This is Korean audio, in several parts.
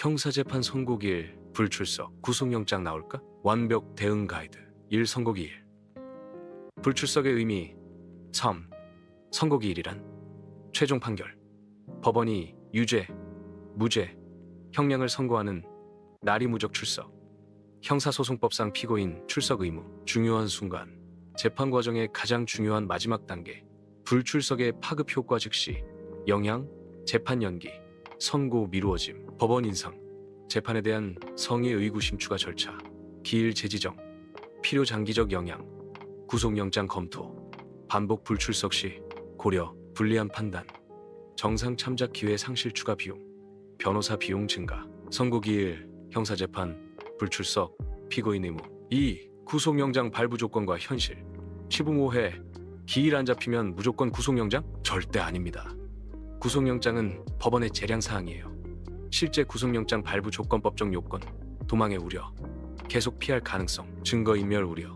형사재판 선고기일 불출석 구속영장 나올까? 완벽 대응 가이드 1. 선고기일. 불출석의 의미 3. 선고기일이란 최종 판결, 법원이 유죄, 무죄, 형량을 선고하는 날이 무적 출석. 형사소송법상 피고인 출석 의무, 중요한 순간, 재판 과정의 가장 중요한 마지막 단계. 불출석의 파급 효과 즉시, 영향, 재판 연기, 선고 미루어짐, 법원 인상, 재판에 대한 성의 의구심 추가 절차, 기일 재지정, 필요 장기적 영향, 구속영장 검토, 반복 불출석 시 고려, 불리한 판단, 정상 참작 기회 상실 추가 비용, 변호사 비용 증가, 선고기일, 형사재판, 불출석, 피고인 의무. 2. 구속영장 발부 조건과 현실. 시부모해, 기일 안 잡히면 무조건 구속영장? 절대 아닙니다. 구속영장은 법원의 재량사항이에요. 실제 구속영장 발부 조건법적 요건, 도망의 우려, 계속 피할 가능성, 증거인멸 우려,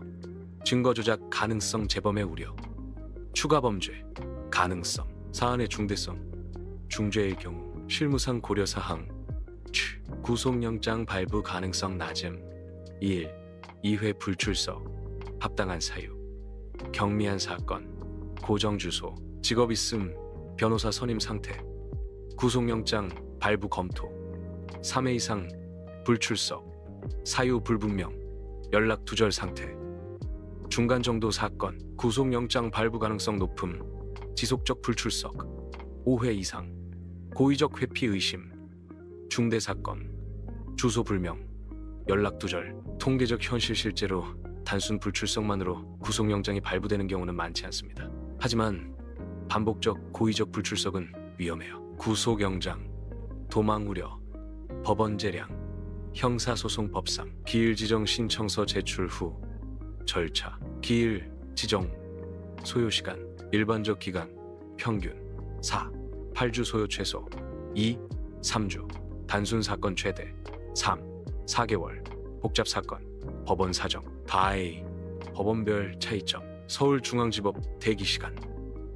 증거조작 가능성 재범의 우려, 추가범죄, 가능성, 사안의 중대성, 중죄의 경우, 실무상 고려사항, 구속영장 발부 가능성 낮음. 1. 2회 불출석, 합당한 사유, 경미한 사건, 고정 주소, 직업 있음, 변호사 선임 상태, 구속영장 발부 검토, 3회 이상 불출석, 사유 불분명, 연락 두절 상태, 중간 정도 사건, 구속영장 발부 가능성 높음, 지속적 불출석, 5회 이상, 고의적 회피 의심, 중대 사건, 주소 불명, 연락 두절, 통계적 현실 실제로 단순 불출석만으로 구속영장이 발부되는 경우는 많지 않습니다. 하지만 반복적 고의적 불출석은 위험해요. 구속영장, 도망 우려, 법원 재량, 형사소송법상, 기일 지정 신청서 제출 후 절차, 기일 지정 소요시간, 일반적 기간, 평균 4. 8주 소요 최소 2. 3주, 단순 사건 최대 3. 4개월, 복잡 사건, 법원 사정, 다이, 법원별 차이점, 서울중앙지법 대기시간,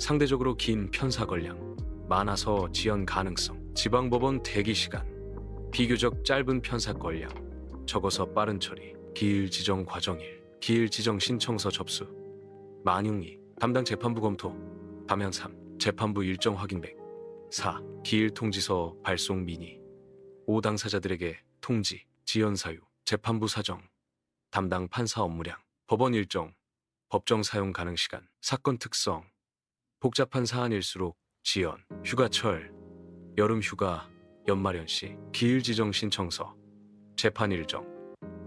상대적으로 긴 편사 권량, 많아서 지연 가능성, 지방법원 대기시간, 비교적 짧은 편사 권량, 적어서 빠른 처리, 기일 지정 과정일, 기일 지정 신청서 접수, 만용이, 담당 재판부 검토, 담양 3. 재판부 일정 확인백 4. 기일 통지서 발송 민의 5. 당사자들에게 통지, 지연 사유, 재판부 사정, 담당 판사 업무량, 법원 일정, 법정 사용 가능 시간, 사건 특성, 복잡한 사안일수록 지연, 휴가철, 여름 휴가, 연말연시, 기일 지정 신청서, 재판 일정,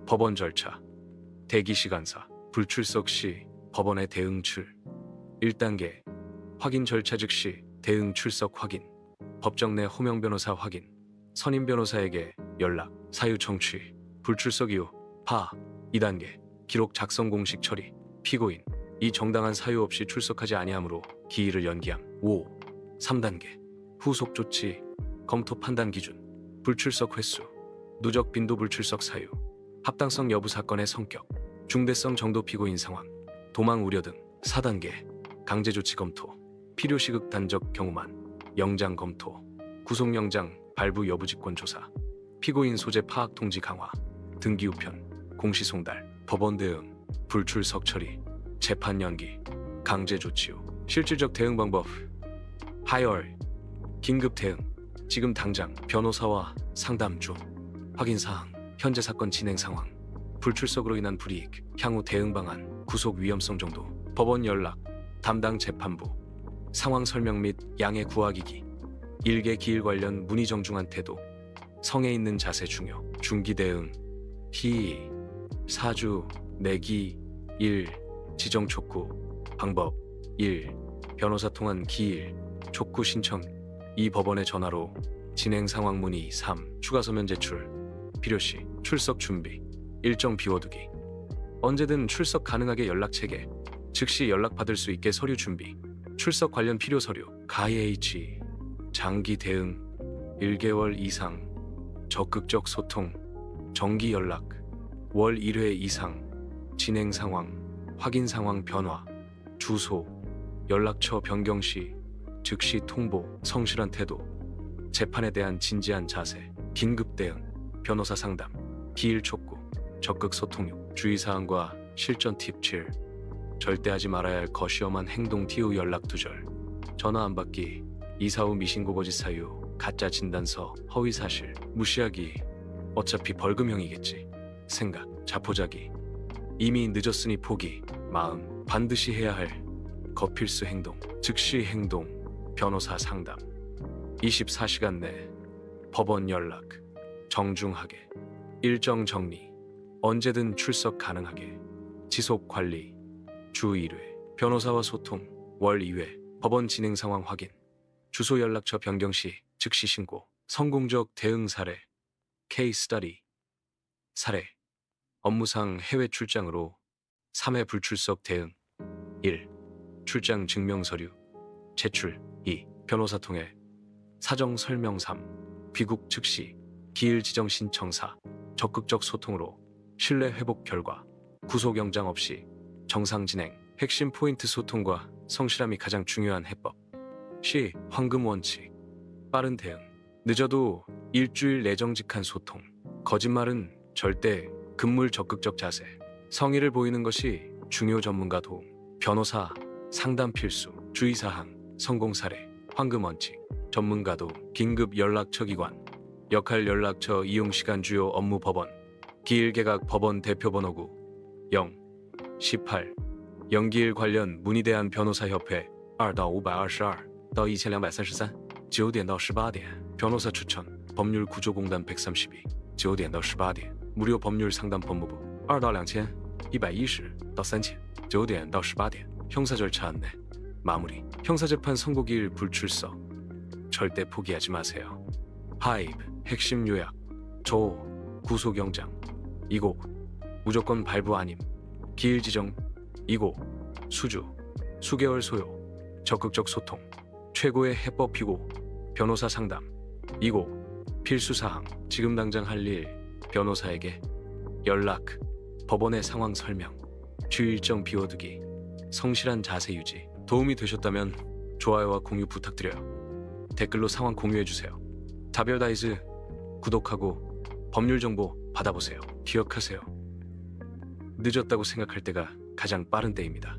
법원 절차, 대기 시간사, 불출석 시 법원의 대응출, 1단계, 확인 절차 즉시 대응 출석 확인, 법정 내 호명 변호사 확인, 선임 변호사에게 연락, 사유 청취, 불출석 이후 파, 2단계, 기록 작성 공식 처리, 피고인, 이 정당한 사유 없이 출석하지 아니하므로 기일을 연기함. 5. 3단계, 후속 조치, 검토 판단 기준, 불출석 횟수, 누적 빈도 불출석 사유, 합당성 여부 사건의 성격, 중대성 정도 피고인 상황, 도망 우려 등. 4단계, 강제 조치 검토, 필요 시급 단적 경우만, 영장 검토, 구속영장 발부 여부 직권 조사, 피고인 소재 파악 통지 강화, 등기 우편, 공시 송달, 법원 대응, 불출석 처리, 재판 연기, 강제 조치 후 실질적 대응 방법, 하열, 긴급 대응, 지금 당장 변호사와 상담 중, 확인 사항, 현재 사건 진행 상황, 불출석으로 인한 불이익, 향후 대응 방안, 구속 위험성 정도, 법원 연락, 담당 재판부, 상황 설명 및 양해 구하기기, 일개 기일 관련 문의 정중한 태도, 성에 있는 자세 중요, 중기 대응, 희, 사주, 내기, 1. 지정 촉구, 방법 1. 변호사 통한 기일, 촉구 신청 2. 법원에 전화로, 진행 상황 문의 3. 추가 서면 제출, 필요시 출석 준비, 일정 비워두기, 언제든 출석 가능하게 연락 체계, 즉시 연락받을 수 있게 서류 준비, 출석 관련 필요 서류, 가이H, 장기 대응, 1개월 이상, 적극적 소통, 정기 연락, 월 1회 이상, 진행 상황, 확인 상황 변화, 주소, 연락처 변경 시 즉시 통보, 성실한 태도, 재판에 대한 진지한 자세, 긴급 대응, 변호사 상담, 기일 촉구, 적극 소통 6, 주의사항과 실전 팁 7, 절대 하지 말아야 할 거시험한 행동 뒤후 연락 두절, 전화 안 받기, 이사 후 미신고 거짓 사유, 가짜 진단서, 허위 사실, 무시하기, 어차피 벌금형이겠지, 생각, 자포자기, 이미 늦었으니 포기, 마음, 반드시 해야 할 거필수 행동, 즉시 행동, 변호사 상담, 24시간 내 법원 연락, 정중하게, 일정 정리, 언제든 출석 가능하게, 지속 관리, 주 1회, 변호사와 소통, 월 2회, 법원 진행 상황 확인, 주소 연락처 변경 시 즉시 신고, 성공적 대응 사례, 케이스 스터디, 사례, 업무상 해외 출장으로 3회 불출석 대응, 1. 출장 증명 서류, 제출, 2. 변호사 통해, 사정 설명 3. 귀국 즉시, 기일 지정 신청 4. 적극적 소통으로, 신뢰 회복 결과, 구속영장 없이, 정상 진행, 핵심 포인트 소통과 성실함이 가장 중요한 해법. 시, 황금 원칙, 빠른 대응, 늦어도 일주일 내 정직한 소통, 거짓말은 절대 금물 적극적 자세, 성의를 보이는 것이 중요 전문가 도움, 변호사, 상담 필수, 주의사항, 성공 사례, 황금 원칙, 전문가 도움, 긴급 연락처 기관, 역할 연락처 이용 시간 주요 업무 법원, 기일 개각 법원 대표 번호구 0, 18, 연기일 관련 문의대한 변호사협회 2到522到1233 9点到18点 변호사 추천 법률구조공단 132 9点到18点 무료 법률 상담 법무부 2到2110到3000 9点到18点 형사 절차 안내 마무리 형사재판 선고기일 불출석 절대 포기하지 마세요. 하이브 핵심 요약 조 구속영장 2고 무조건 발부 아님 기일 지정 2고 수주 수개월 소요 적극적 소통 최고의 해법 피고 변호사 상담 2고 필수사항 지금 당장 할 일 변호사에게 연락 법원의 상황 설명 주일정 비워두기 성실한 자세 유지 도움이 되셨다면 좋아요와 공유 부탁드려요. 댓글로 상황 공유해주세요. 자별다이즈 구독하고 법률 정보 받아보세요. 기억하세요. 늦었다고 생각할 때가 가장 빠른 때입니다.